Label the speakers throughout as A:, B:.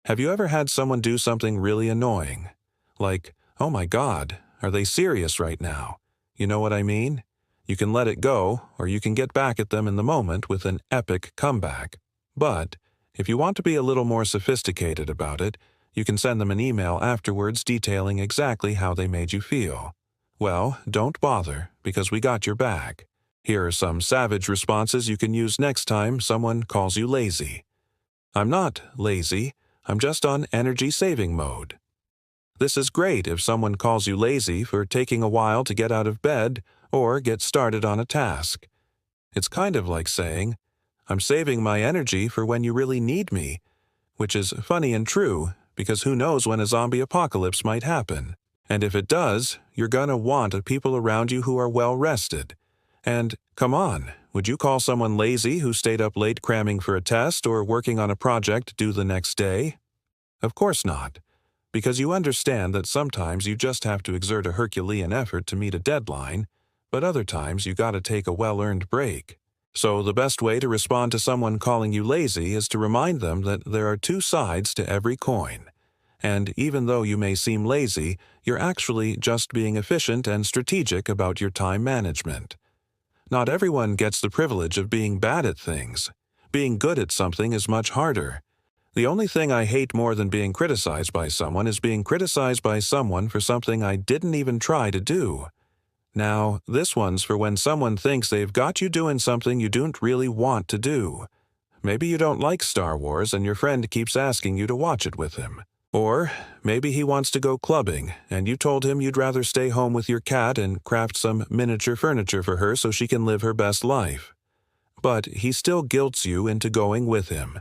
A: Have you ever had someone do something really annoying? Like, oh my God, are they serious right now? You know what I mean? You can let it go, or you can get back at them in the moment with an epic comeback. But, if you want to be a little more sophisticated about it, you can send them an email afterwards detailing exactly how they made you feel. Well, don't bother, because we got your back. Here are some savage responses you can use next time someone calls you lazy. I'm not lazy. I'm just on energy-saving mode. This is great if someone calls you lazy for taking a while to get out of bed or get started on a task. It's kind of like saying, I'm saving my energy for when you really need me, which is funny and true because who knows when a zombie apocalypse might happen. And if it does, you're gonna want people around you who are well-rested. And, come on, would you call someone lazy who stayed up late cramming for a test or working on a project due the next day? Of course not, because you understand that sometimes you just have to exert a Herculean effort to meet a deadline, but other times you gotta take a well-earned break. So the best way to respond to someone calling you lazy is to remind them that there are two sides to every coin. And even though you may seem lazy, you're actually just being efficient and strategic about your time management. Not everyone gets the privilege of being bad at things. Being good at something is much harder. The only thing I hate more than being criticized by someone is being criticized by someone for something I didn't even try to do. Now, this one's for when someone thinks they've got you doing something you don't really want to do. Maybe you don't like Star Wars and your friend keeps asking you to watch it with him. Or maybe he wants to go clubbing and you told him you'd rather stay home with your cat and craft some miniature furniture for her so she can live her best life. But he still guilts you into going with him.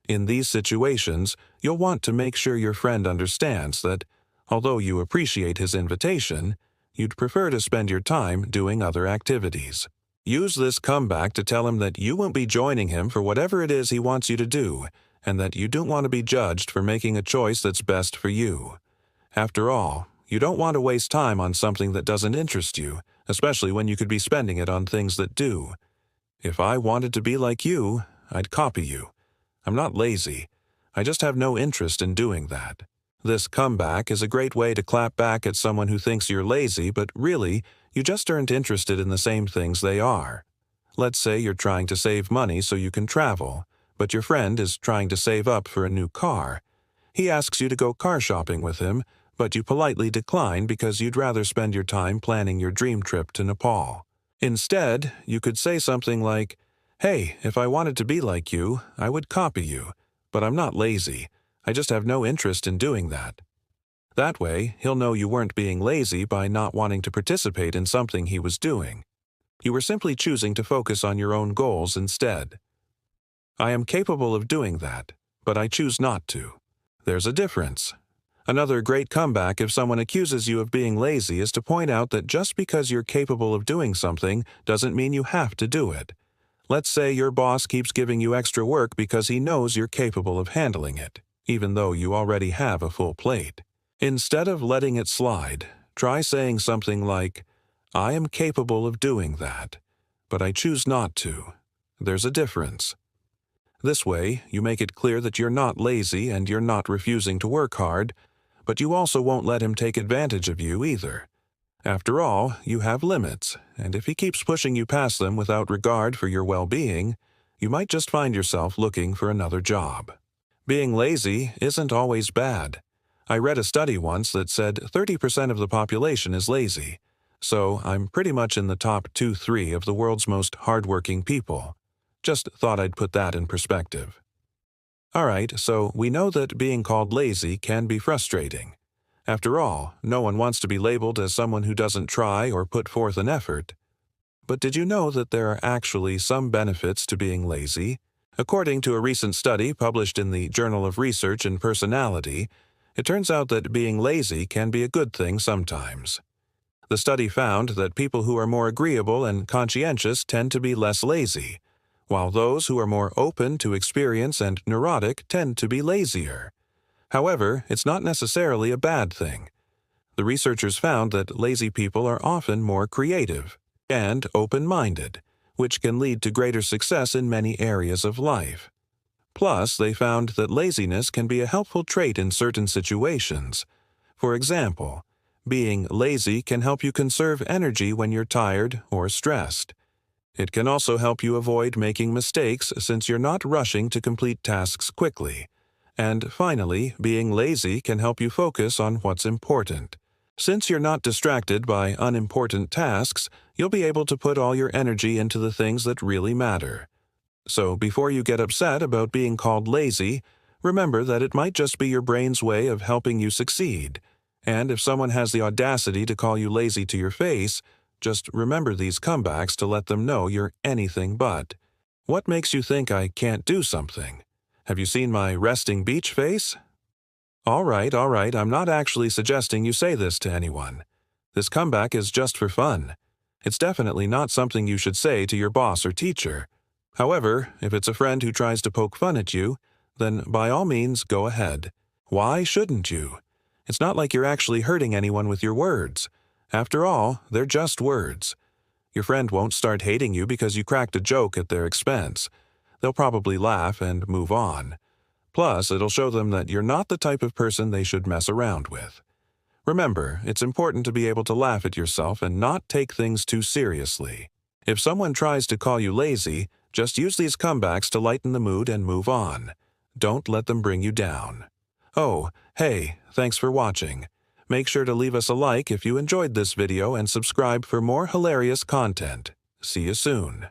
A: In these situations, you'll want to make sure your friend understands that, although you appreciate his invitation, you'd prefer to spend your time doing other activities. Use this comeback to tell him that you won't be joining him for whatever it is he wants you to do, and that you don't want to be judged for making a choice that's best for you. After all, you don't want to waste time on something that doesn't interest you, especially when you could be spending it on things that do. If I wanted to be like you, I'd copy you. I'm not lazy. I just have no interest in doing that. This comeback is a great way to clap back at someone who thinks you're lazy, but really, you just aren't interested in the same things they are. Let's say you're trying to save money so you can travel, but your friend is trying to save up for a new car. He asks you to go car shopping with him, but you politely decline because you'd rather spend your time planning your dream trip to Nepal. Instead, you could say something like, Hey, if I wanted to be like you, I would copy you, but I'm not lazy. I just have no interest in doing that. That way, he'll know you weren't being lazy by not wanting to participate in something he was doing. You were simply choosing to focus on your own goals instead. I am capable of doing that, but I choose not to. There's a difference. Another great comeback if someone accuses you of being lazy is to point out that just because you're capable of doing something doesn't mean you have to do it. Let's say your boss keeps giving you extra work because he knows you're capable of handling it, even though you already have a full plate. Instead of letting it slide, try saying something like, I am capable of doing that, but I choose not to. There's a difference. This way, you make it clear that you're not lazy and you're not refusing to work hard, but you also won't let him take advantage of you either. After all, you have limits, and if he keeps pushing you past them without regard for your well-being, you might just find yourself looking for another job. Being lazy isn't always bad. I read a study once that said 30% of the population is lazy, so I'm pretty much in the top 2-3 of the world's most hardworking people. Just thought I'd put that in perspective. Alright, so we know that being called lazy can be frustrating. After all, no one wants to be labeled as someone who doesn't try or put forth an effort. But did you know that there are actually some benefits to being lazy? According to a recent study published in the Journal of Research and Personality, it turns out that being lazy can be a good thing sometimes. The study found that people who are more agreeable and conscientious tend to be less lazy, while those who are more open to experience and neurotic tend to be lazier. However, it's not necessarily a bad thing. The researchers found that lazy people are often more creative and open-minded, which can lead to greater success in many areas of life. Plus, they found that laziness can be a helpful trait in certain situations. For example, being lazy can help you conserve energy when you're tired or stressed. It can also help you avoid making mistakes since you're not rushing to complete tasks quickly. And finally, being lazy can help you focus on what's important. Since you're not distracted by unimportant tasks, you'll be able to put all your energy into the things that really matter. So before you get upset about being called lazy, remember that it might just be your brain's way of helping you succeed. And if someone has the audacity to call you lazy to your face, just remember these comebacks to let them know you're anything but. What makes you think I can't do something? Have you seen my resting beach face? All right, I'm not actually suggesting you say this to anyone. This comeback is just for fun. It's definitely not something you should say to your boss or teacher. However, if it's a friend who tries to poke fun at you, then by all means go ahead. Why shouldn't you? It's not like you're actually hurting anyone with your words. After all, they're just words. Your friend won't start hating you because you cracked a joke at their expense. They'll probably laugh and move on. Plus, it'll show them that you're not the type of person they should mess around with. Remember, it's important to be able to laugh at yourself and not take things too seriously. If someone tries to call you lazy, just use these comebacks to lighten the mood and move on. Don't let them bring you down. Oh, hey, thanks for watching. Make sure to leave us a like if you enjoyed this video and subscribe for more hilarious content. See you soon.